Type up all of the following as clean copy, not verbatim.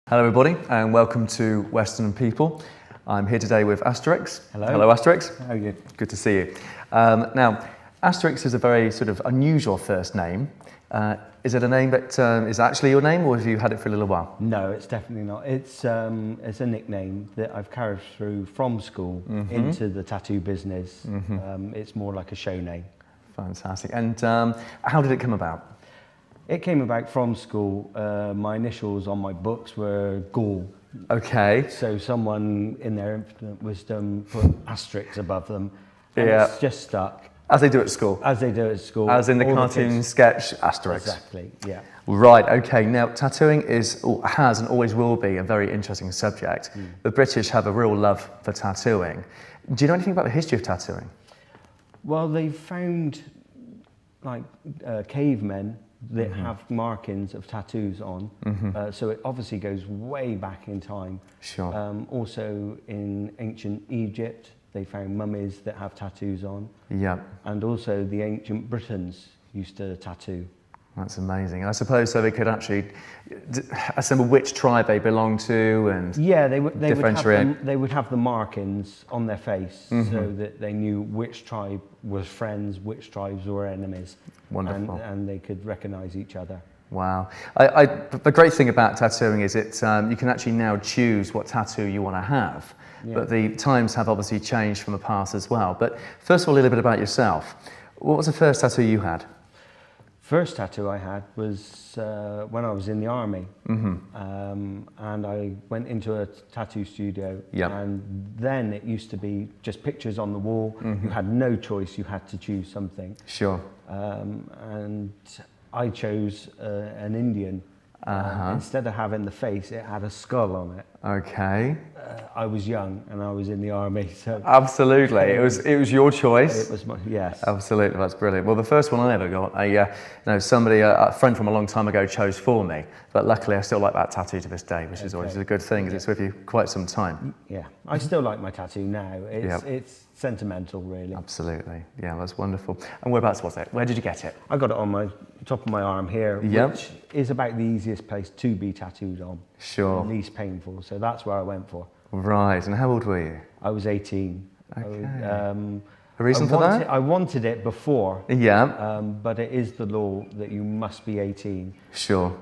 Hello everybody and welcome to Weston People. I'm here today with Astrix. Hello. Hello Astrix. How are you? Good to see you. Now, Astrix is a very sort of unusual first name. Is it a name that is actually your name, or have you had it for a little while? No, it's definitely not. It's a nickname that I've carried through from school into the tattoo business. It's more like a show name. Fantastic. And how did it come about? It came about from school. My initials on my books were Gaul. Okay. So someone in their infinite wisdom put Astrix above them. And it's just stuck. As they do at school? As they do at school. As in the cartoon sketch Asterix? Exactly, yeah. Right, okay. Now, tattooing has and always will be a very interesting subject. The British have a real love for tattooing. Do you know anything about the history of tattooing? Well, they found like cavemen that have markings of tattoos on. So it obviously goes way back in time. Sure. Also in ancient Egypt, they found mummies that have tattoos on. Yeah. And also the ancient Britons used to tattoo. That's amazing. I suppose so they could actually assemble which tribe they belong to and yeah, they would have the markings on their face so that they knew which tribe was friends, which tribes were enemies. Wonderful. And they could recognize each other. Wow. The great thing about tattooing is you can actually now choose what tattoo you want to have. Yeah. But the times have obviously changed from the past as well. But first of all, a little bit about yourself. What was the first tattoo you had? First tattoo I had was when I was in the army, and I went into a tattoo studio, and then it used to be just pictures on the wall. You had no choice, you had to choose something. Sure. And I chose an Indian. Instead of having the face, it had a skull on it. Okay. I was young and I was in the army, so absolutely, it was your choice. It was my, yes. Absolutely, that's brilliant. Well, the first one I ever got, a friend from a long time ago chose for me, but luckily I still like that tattoo to this day, which is always a good thing, because it's with you quite some time. Yeah, I still like my tattoo now. It's sentimental, really. Absolutely, yeah, that's wonderful. And whereabouts was it? Where did you get it? I got it on my top of my arm here, which is about the easiest place to be tattooed on. Sure. The least painful, so that's where I went for. Right, and how old were you? I was 18. Okay. A reason for that? I wanted it before. Yeah. But it is the law that you must be 18. Sure.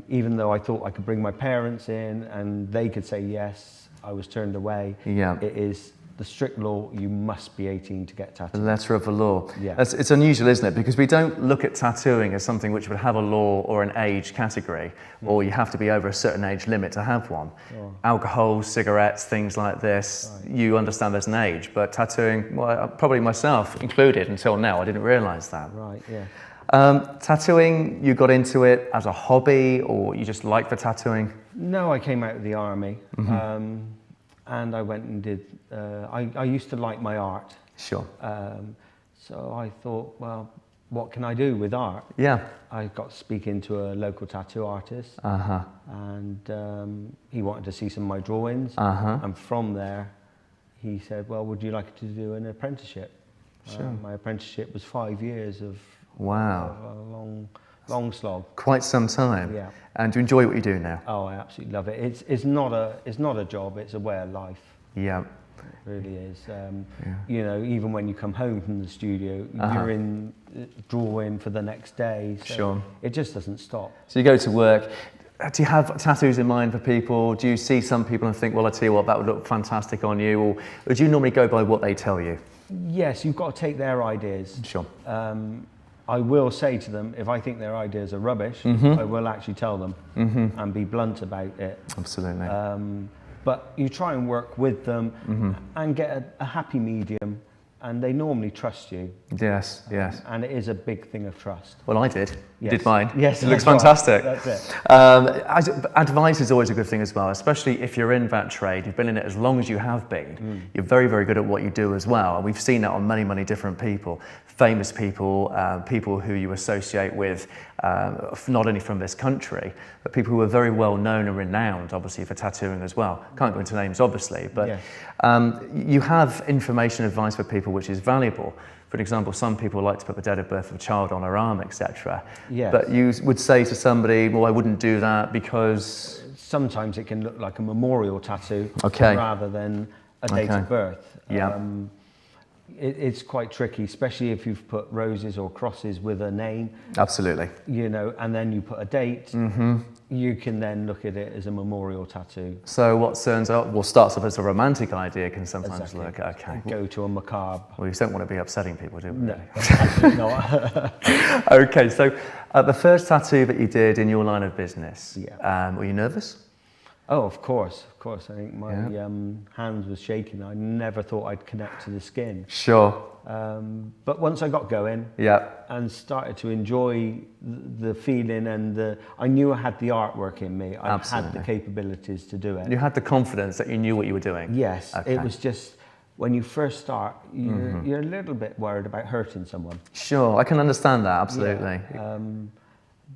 Even though I thought I could bring my parents in and they could say yes, I was turned away. Yeah. It is the strict law, you must be 18 to get tattooed. The letter of the law. Yeah. It's unusual, isn't it? Because we don't look at tattooing as something which would have a law or an age category, or you have to be over a certain age limit to have one. Sure. Alcohol, cigarettes, things like this, you understand there's an age, but tattooing, well, probably myself included until now, I didn't realise that. Right, yeah. Tattooing, you got into it as a hobby, or you just liked the tattooing? No, I came out of the army. And I went and did, I used to like my art. Sure. So I thought, well, what can I do with art? Yeah. I got speaking to a local tattoo artist. And he wanted to see some of my drawings. And from there, he said, well, would you like to do an apprenticeship? Sure. My apprenticeship was 5 years of wow. A long slog. Quite some time. Yeah. And do you enjoy what you do now? Oh, I absolutely love it. It's not a job, it's a way of life. Yeah. It really is. You know, even when you come home from the studio, you're in drawing for the next day. So sure. It just doesn't stop. So you go to work. Do you have tattoos in mind for people? Do you see some people and think, well, I tell you what, that would look fantastic on you? Or do you normally go by what they tell you? Yes, you've got to take their ideas. Sure. I will say to them, if I think their ideas are rubbish, I will actually tell them and be blunt about it. Absolutely. But you try and work with them and get a happy medium, and they normally trust you. Yes, yes. And it is a big thing of trust. Well, I did. Yes. You did mine. Yes, it looks fantastic. That's it. Advice is always a good thing as well, especially if you're in that trade. You've been in it as long as you have been. You're very, very good at what you do as well. And we've seen that on many, many different people. Famous people, people who you associate with, not only from this country, but people who are very well known and renowned, obviously, for tattooing as well. Can't go into names, obviously, but you have information, advice for people which is valuable. For example, some people like to put the date of birth of a child on their arm, etc. Yes. But you would say to somebody, well, I wouldn't do that because... Sometimes it can look like a memorial tattoo rather than a date of birth. Yeah. It's quite tricky, especially if you've put roses or crosses with a name. Absolutely. You know, and then you put a date. You can then look at it as a memorial tattoo. So what starts off as a romantic idea can sometimes look, go to a macabre. Well, you don't want to be upsetting people, do we? No, absolutely not. Okay, so the first tattoo that you did in your line of business, were you nervous? Oh, of course. I think my hands was shaking. I never thought I'd connect to the skin. Sure. But once I got going and started to enjoy the feeling and I knew I had the artwork in me. I had the capabilities to do it. You had the confidence that you knew what you were doing? Yes. Okay. It was just, when you first start, you're a little bit worried about hurting someone. Sure, I can understand that, absolutely. Yeah.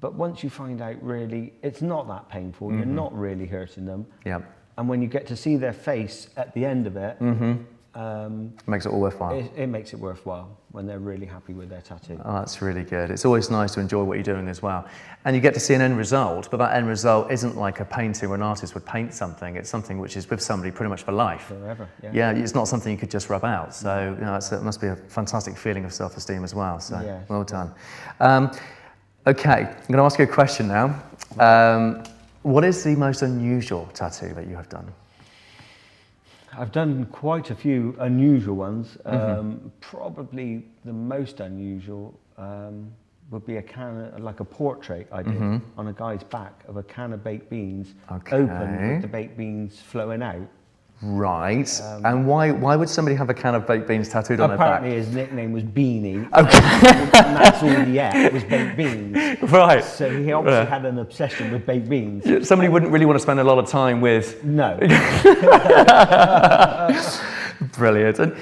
But once you find out really it's not that painful, you're not really hurting them. Yeah. And when you get to see their face at the end of it, it makes it all worthwhile. It makes it worthwhile when they're really happy with their tattoo. Oh, that's really good. It's always nice to enjoy what you're doing as well. And you get to see an end result, but that end result isn't like a painting where an artist would paint something. It's something which is with somebody pretty much for life. Forever, yeah. It's not something you could just rub out. So, you know, it must be a fantastic feeling of self-esteem as well. So, well done. Okay, I'm going to ask you a question now. What is the most unusual tattoo that you have done? I've done quite a few unusual ones. Probably the most unusual would be like a portrait I did on a guy's back of a can of baked beans, open with the baked beans flowing out. Right. And why would somebody have a can of baked beans tattooed on their back? Apparently his nickname was Beanie. And that's all he ate was baked beans. Right. So he obviously had an obsession with baked beans. Somebody wouldn't really want to spend a lot of time with... No. Brilliant. And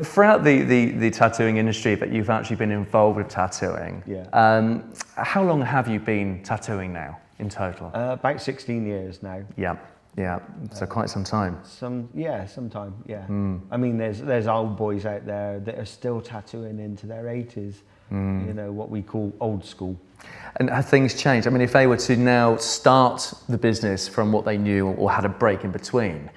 throughout the tattooing industry that you've actually been involved with tattooing, how long have you been tattooing now in total? About 16 years now. Yeah, so quite some time. Some time. I mean, there's old boys out there that are still tattooing into their 80s. You know, what we call old school. And have things changed? I mean, if they were to now start the business from what they knew or had a break in between,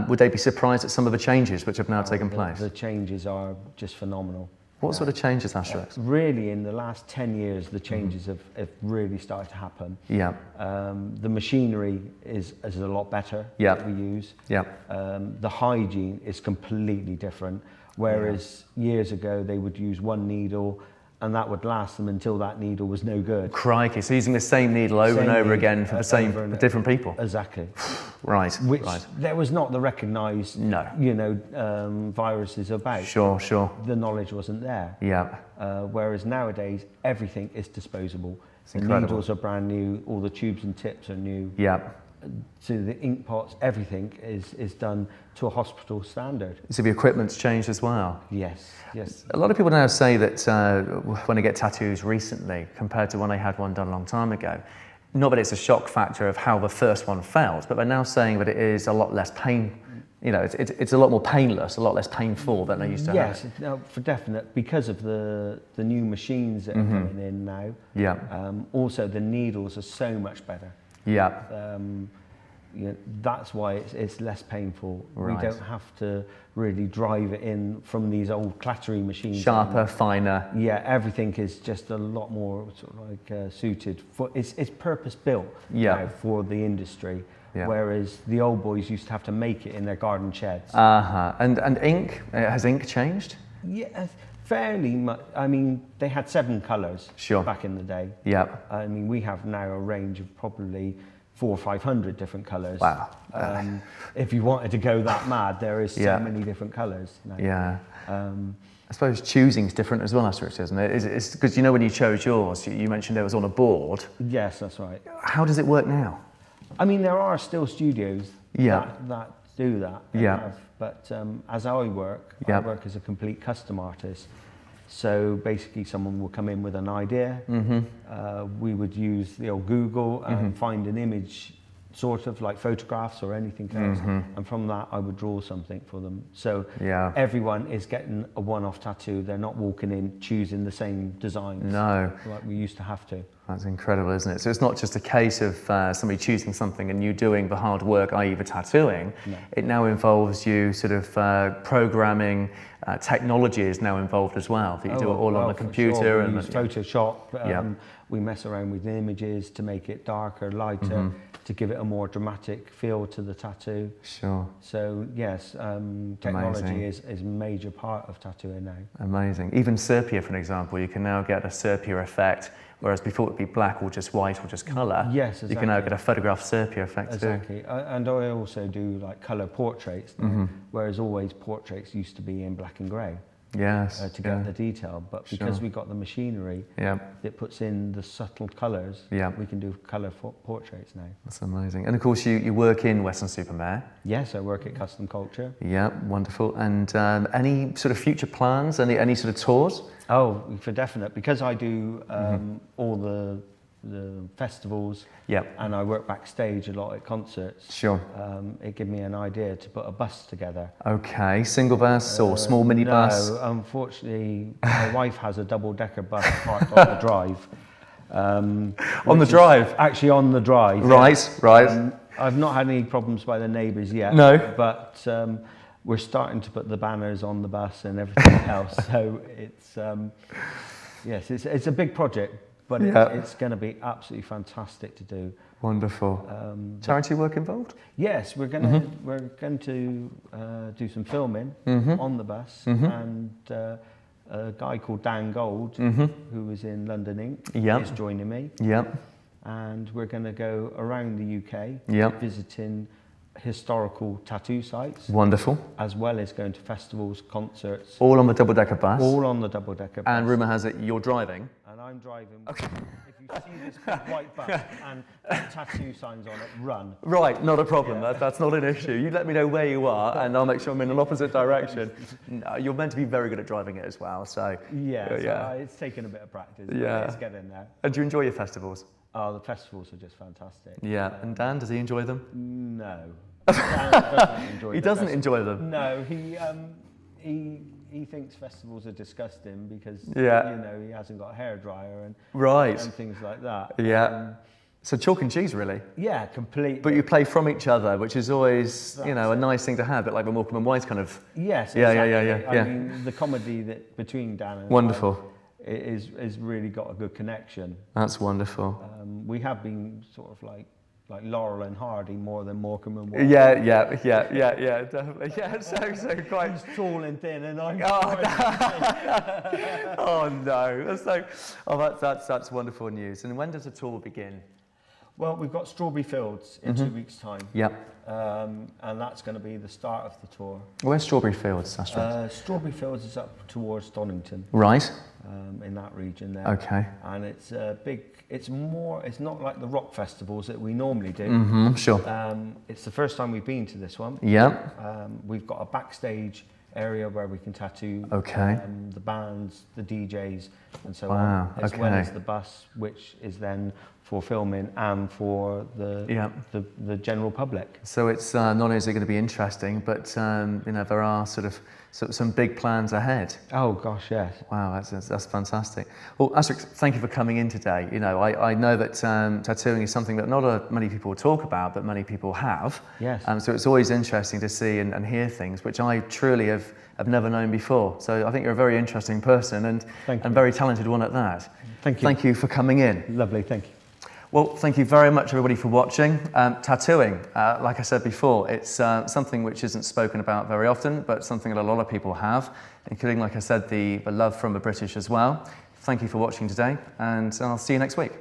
would they be surprised at some of the changes which have now taken place? The changes are just phenomenal. What sort of changes, Astrix? Really, in the last 10 years, the changes have really started to happen. Yeah. The machinery is a lot better that we use. Yeah. The hygiene is completely different. Whereas years ago, they would use one needle and that would last them until that needle was no good. Crikey, so using the same needle over and over again for the different people? Exactly. Right. Which there was not the recognised, viruses about. Sure. The knowledge wasn't there. Yeah. Whereas nowadays, everything is disposable. The needles are brand new, all the tubes and tips are new. Yeah. So the ink pots, everything is done to a hospital standard. So the equipment's changed as well? Yes. A lot of people now say that when they get tattoos recently, compared to when they had one done a long time ago, not that it's a shock factor of how the first one felt, but they're now saying that it is a lot less pain. You know, it's a lot more painless, a lot less painful than they used to have. Yes, for definite, because of the new machines that are coming in now. Yeah. Also, the needles are so much better. Yeah. That's why it's less painful. Right. We don't have to really drive it in from these old clattery machines. Sharper, finer. Yeah, everything is just a lot more sort of like suited for. It's purpose built now for the industry. Yeah. Whereas the old boys used to have to make it in their garden sheds. And ink, has ink changed? Yeah, fairly much. I mean, they had 7 colours back in the day. Yeah. I mean, we have now a range of probably 400 or 500 different colours. Wow. If you wanted to go that mad, there is so many different colours now. Yeah. I suppose choosing's different as well, Astrix, isn't it? It's because you know when you chose yours, you mentioned it was on a board. Yes, that's right. How does it work now? I mean, there are still studios that do that. Yeah. But as I work as a complete custom artist. So basically someone will come in with an idea. We would use the old Google and find an image sort of like photographs or anything else, and from that I would draw something for them. So everyone is getting a one-off tattoo. They're not walking in choosing the same designs like we used to have to. That's incredible, isn't it? So it's not just a case of somebody choosing something and you doing the hard work, i.e. the tattooing. No. It now involves you sort of programming. Technology is now involved as well. That you do it all on the computer. Sure. We use Photoshop. We mess around with images to make it darker, lighter, to give it a more dramatic feel to the tattoo. Sure. So yes, technology is a major part of tattooing now. Amazing. Even sepia, for an example, you can now get a sepia effect, whereas before it would be black or just white or just colour. Yes, exactly. You can now get a photograph sepia effect too. Exactly. And I also do like colour portraits now, whereas always portraits used to be in black and grey. Yes. To get the detail, but because we got the machinery that puts in the subtle colours, we can do colour portraits now. That's amazing. And of course, you work in Weston-super-Mare. Yes, I work at Custom Culture. Yeah, wonderful. And any sort of future plans? Any sort of tours? Oh, for definite. Because I do all the festivals, and I work backstage a lot at concerts. Sure. It gave me an idea to put a bus together. Okay, single bus or small mini bus? No, unfortunately, my wife has a double-decker bus parked on the drive. On the drive? Actually, on the drive. Right, right. I've not had any problems by the neighbours yet. No. But we're starting to put the banners on the bus and everything else. So it's yes, it's a big project. But it's going to be absolutely fantastic to do. Wonderful. Charity work involved? Yes, we're going to do some filming on the bus, and a guy called Dan Gold, who was in London Ink, is joining me. And we're going to go around the UK, visiting historical tattoo sites. Wonderful. As well as going to festivals, concerts. All on the double-decker bus? All on the double-decker bus. And rumour has it you're driving? And I'm driving. Okay. If you see this big white bus and tattoo signs on it, run. Right, not a problem. That's not an issue. You let me know where you are and I'll make sure I'm in an opposite direction. No, you're meant to be very good at driving it as well, so... It's taken a bit of practice, but it's getting there. And do you enjoy your festivals? Oh, the festivals are just fantastic. Yeah, and Dan, does he enjoy them? No. Dan doesn't enjoy them. He doesn't enjoy them? No, he thinks festivals are disgusting because you know, he hasn't got a hairdryer and things like that. Yeah. So chalk and cheese, really? Yeah, completely. But you play from each other, which is always, you know, a nice thing to have, a bit like the Morecambe and Wise kind of... Yes, exactly. I mean, the comedy that between Dan and wonderful. Is really got a good connection. That's wonderful. We have been sort of like Laurel and Hardy more than Morecambe and Wise. Yeah, definitely. Yeah, so quite... He's tall and thin and I'm... Oh no, that's wonderful news. And when does the tour begin? Well, we've got Strawberry Fields in 2 weeks' time. Yep. And that's going to be the start of the tour. Where's Strawberry Fields, Astrix? Strawberry Fields is up towards Donington. Right. In that region there. Okay. And it's a big, it's not like the rock festivals that we normally do. Sure. It's the first time we've been to this one. Yep. We've got a backstage area where we can tattoo the bands, the DJs, and so on, as well as the bus, which is then for filming and for the general public. So it's not only is it going to be interesting, but you know, there are sort of some big plans ahead. Oh gosh, yes. Wow, that's fantastic. Well, Astrix, thank you for coming in today. You know, I know that tattooing is something that not many people talk about, but many people have. Yes. So it's always interesting to see and hear things which I truly have never known before. So I think you're a very interesting person and very talented one at that. Thank you. Thank you for coming in. Lovely, thank you. Well, thank you very much, everybody, for watching. Tattooing, like I said before, it's something which isn't spoken about very often, but something that a lot of people have, including, like I said, the love from the British as well. Thank you for watching today, and I'll see you next week.